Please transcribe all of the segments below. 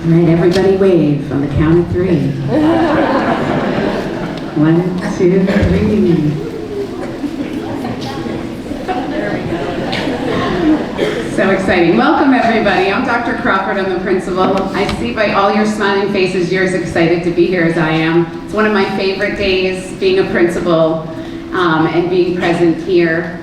All right, everybody wave on the count of 3. 1, 2, 3. So exciting. Welcome, everybody. I'm Dr. Crawford. I'm the principal. I see by all your smiling faces, you're as excited to be here as I am. It's one of my favorite days, being a principal and being present here.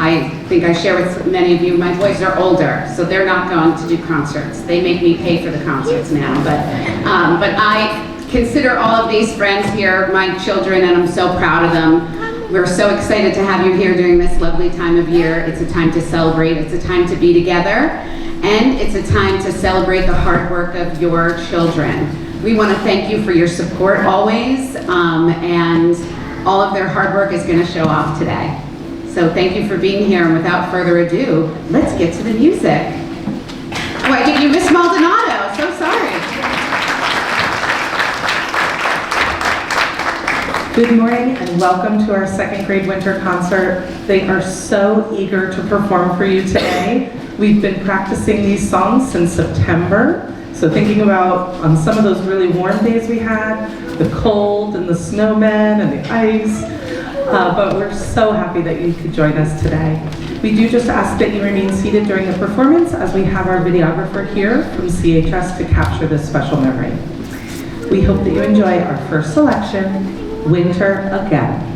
I think I share with many of you, my boys are older, so they're not going to do concerts. They make me pay for the concerts now, but I consider all of these friends here my children, and I'm so proud of them. We're so excited to have you here during this lovely time of year. It's a time to celebrate, it's a time to be together, and it's a time to celebrate the hard work of your children. We want to thank you for your support always, and all of their hard work is going to show off today. So thank you for being here, and without further ado, let's get to the music. Oh, I think you missed Maldonado, so sorry. Good morning and welcome to our second grade winter concert. They are so eager to perform for you today. We've been practicing these songs since September. So thinking about on some of those really warm days we had, the cold and the snowmen and the ice, but we're so happy that you could join us today. We do just ask that you remain seated during the performance as we have our videographer here from CHS to capture this special memory. We hope that you enjoy our first selection, Winter Again.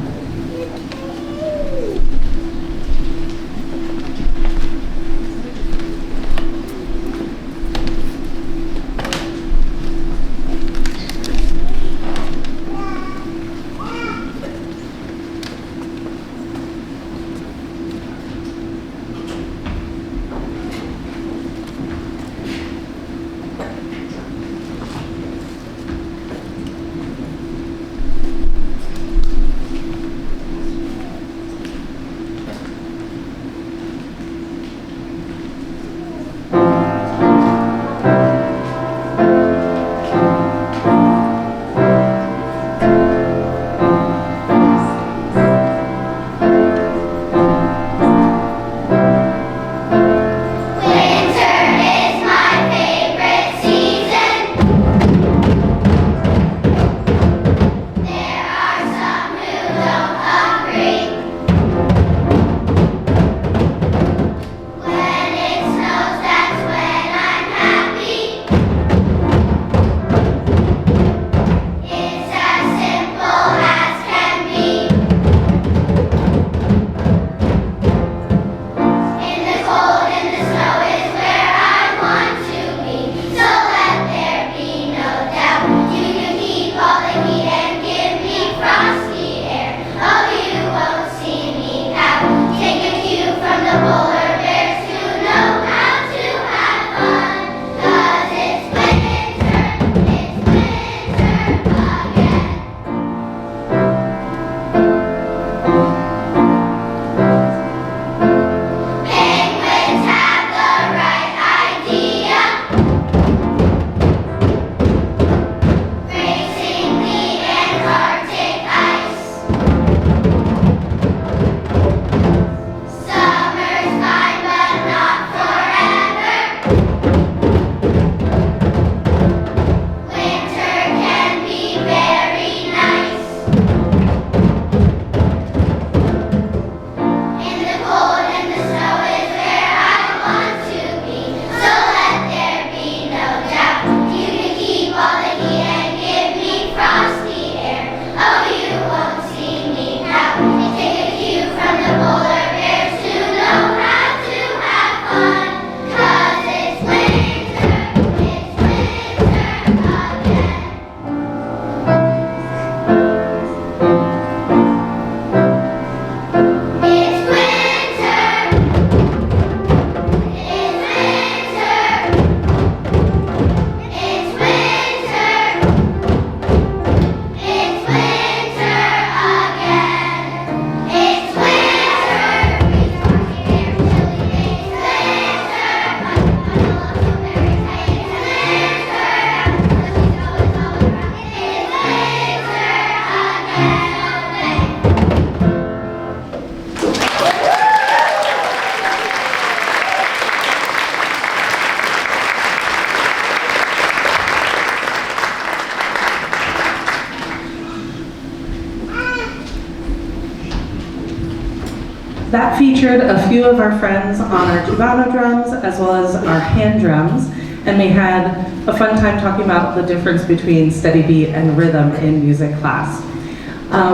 That featured a few of our friends on our cubano drums as well as our hand drums, and we had a fun time talking about the difference between steady beat and rhythm in music class.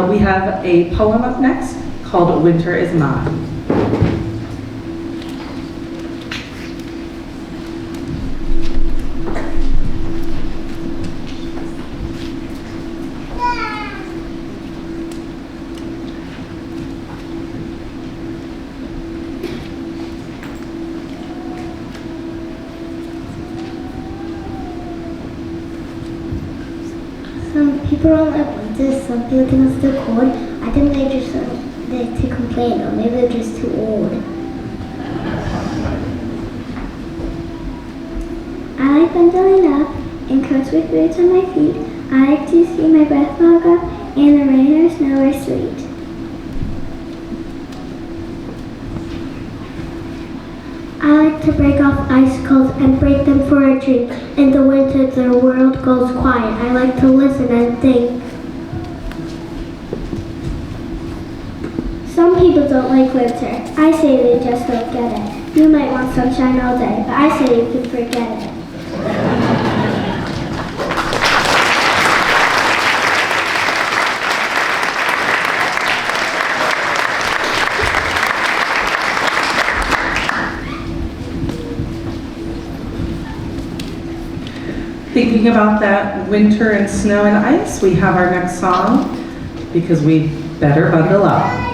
We have a poem up next called Winter is Mine. Some people don't like winter, some people think it's too cold. I think they're just there to complain, or maybe they're just too old. I like bundling up in coats with boots on my feet. I like to see my breath fog up and the rain or snow or sleet. I like to break off icicles and break them for a drink. In the winter, the world goes quiet. I like to listen and think. Some people don't like winter. I say they just don't get it. You might want sunshine all day, but I say you can forget it. Thinking about that winter and snow and ice, we have our next song, Because We Better Bundle Up.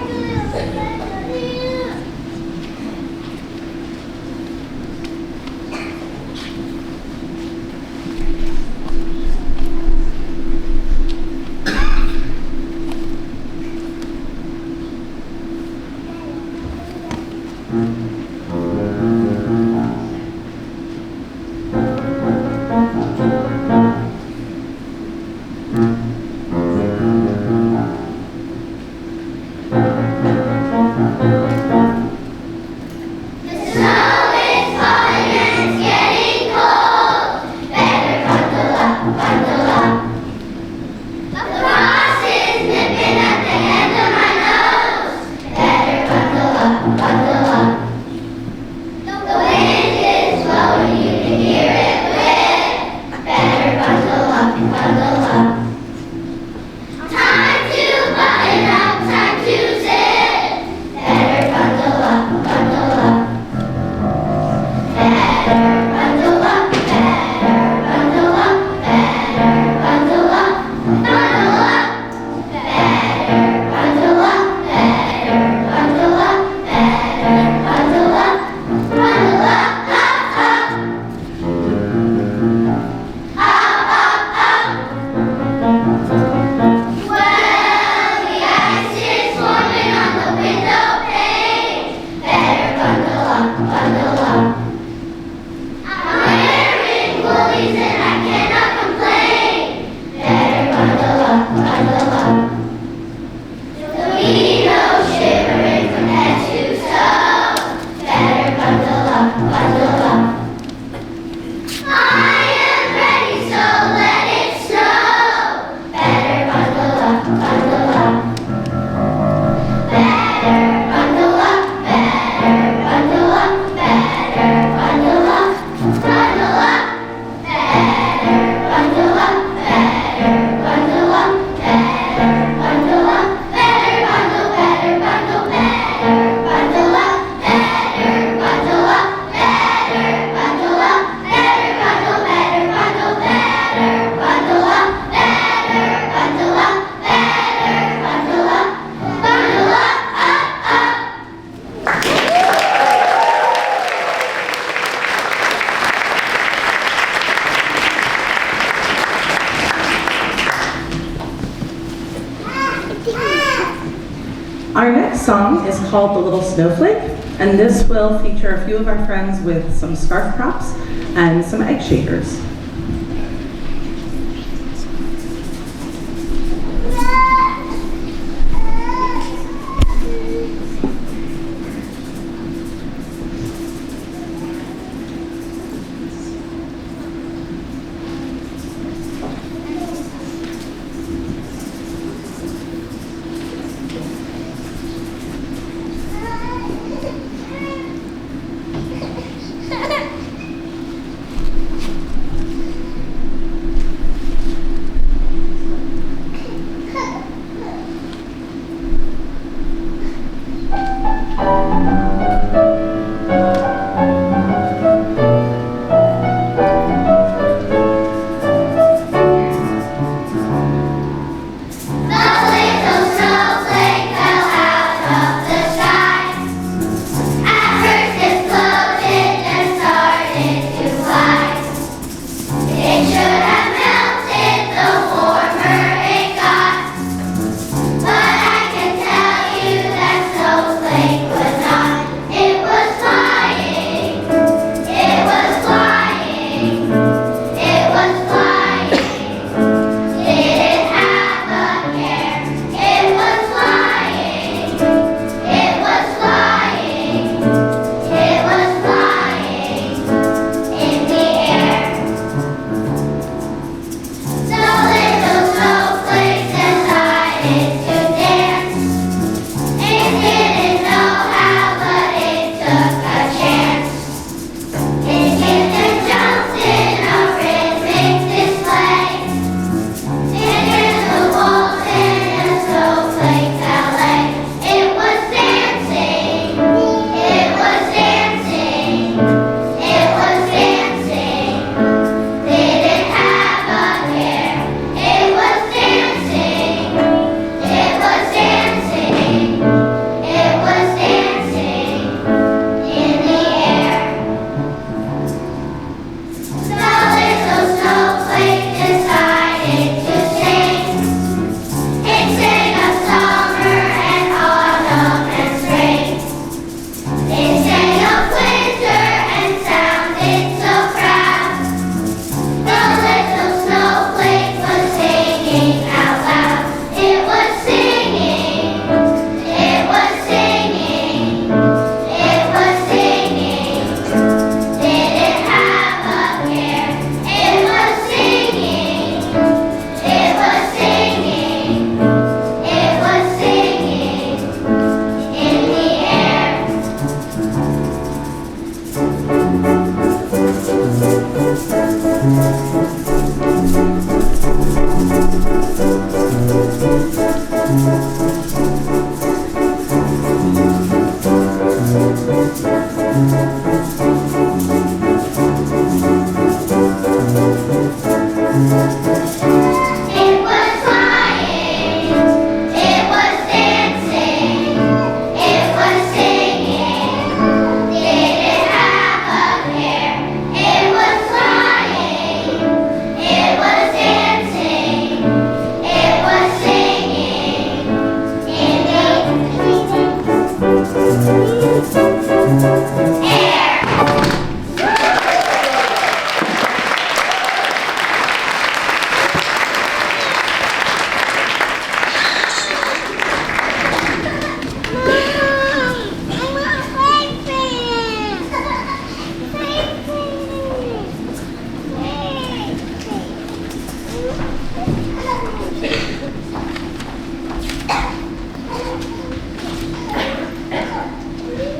Our next song is called The Little Snowflake, and this will feature a few of our friends with some scarf props and some egg shakers.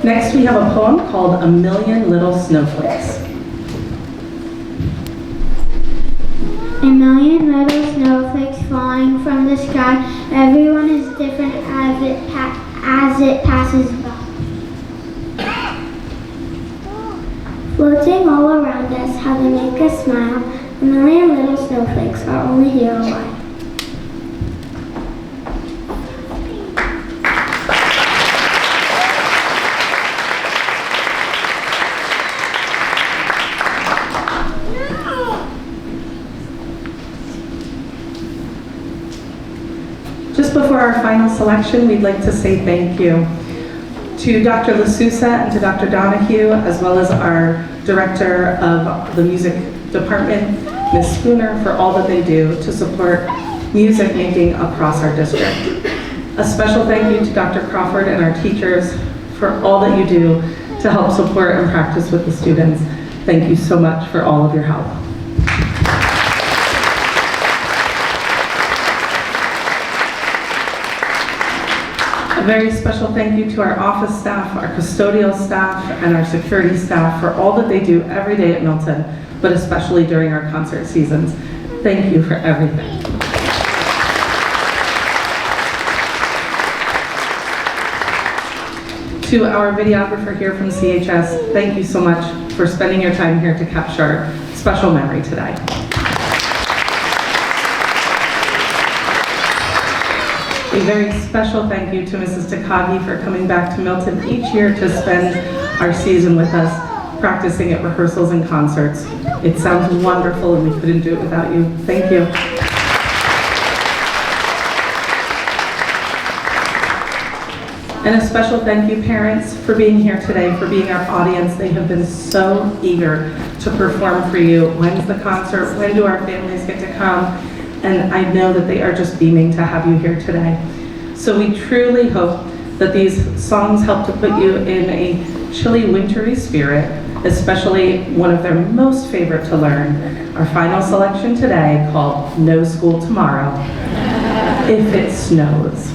Next, we have a poem called A Million Little Snowflakes. A million little snowflakes falling from the sky. Everyone is different as it passes by. Floating all around us, how they make us smile. A million little snowflakes are only here a while. Just before our final selection, we'd like to say thank you to Dr. LaSousa and to Dr. Donahue, as well as our Director of the Music Department, Ms. Spooner, for all that they do to support music making across our district. A special thank you to Dr. Crawford and our teachers for all that you do to help support and practice with the students. Thank you so much for all of your help. A very special thank you to our office staff, our custodial staff, and our security staff for all that they do every day at Milton, but especially during our concert seasons. Thank you for everything. To our videographer here from CHS, thank you so much for spending your time here to capture our special memory today. A very special thank you to Mrs. Takagi for coming back to Milton each year to spend our season with us, practicing at rehearsals and concerts. It sounds wonderful and we couldn't do it without you. Thank you. And a special thank you, parents, for being here today, for being our audience. They have been so eager to perform for you. When's the concert? When do our families get to come? And I know that they are just beaming to have you here today. So we truly hope that these songs help to put you in a chilly, wintry spirit, especially one of their most favorite to learn, our final selection today called No School Tomorrow, If It Snows.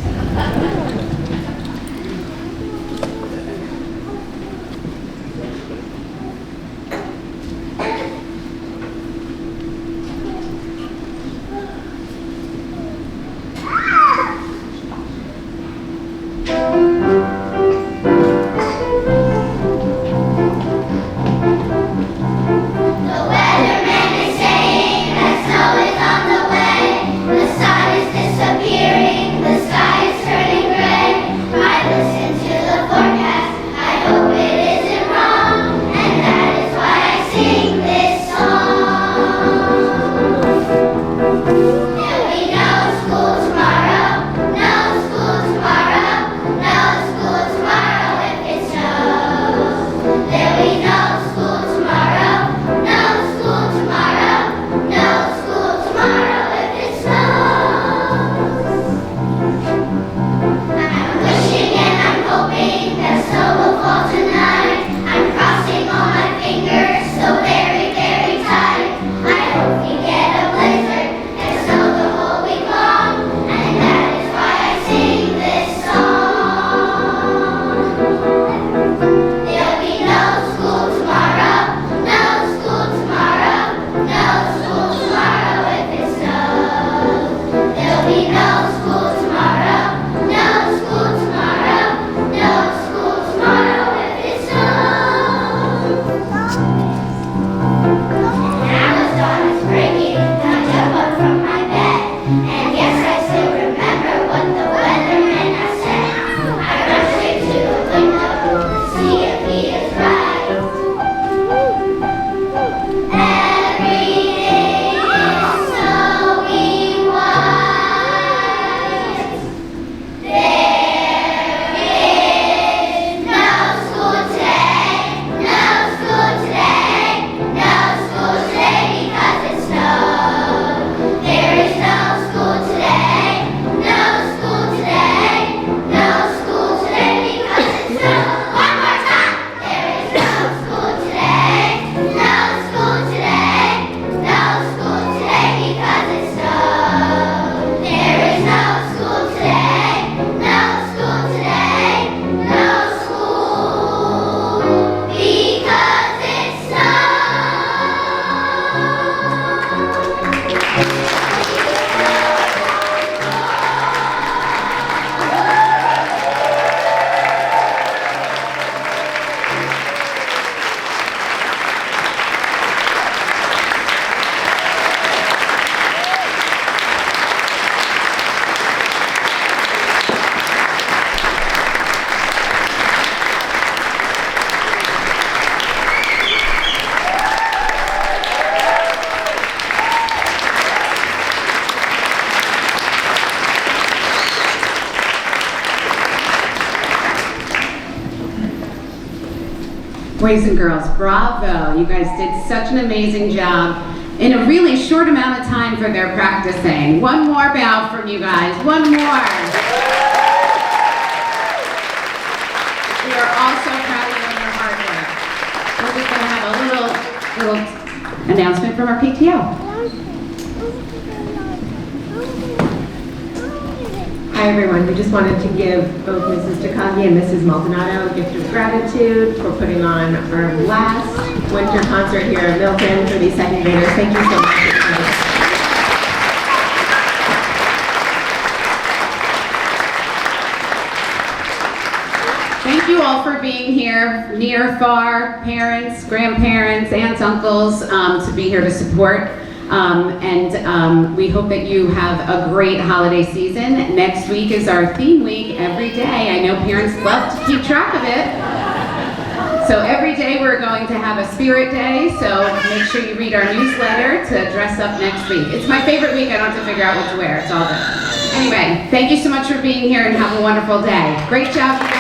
Boys and girls, bravo. You guys did such an amazing job in a really short amount of time for their practicing. One more bow from you guys, one more. We are all so proud of you and your hard work. We're just gonna have a little announcement from our PTO. Hi everyone, we just wanted to give both Mrs. Takagi and Mrs. Maldonado a gift of gratitude for putting on our last winter concert here at Milton for these second graders. Thank you so much. Thank you all for being here, near, far, parents, grandparents, aunts, uncles, to be here to support. We hope that you have a great holiday season. Next week is our theme week every day. I know parents love to keep track of it. So every day we're going to have a spirit day, so make sure you read our newsletter to dress up next week. It's my favorite week. I don't have to figure out what to wear. It's all good. Anyway, thank you so much for being here and have a wonderful day. Great job, you guys.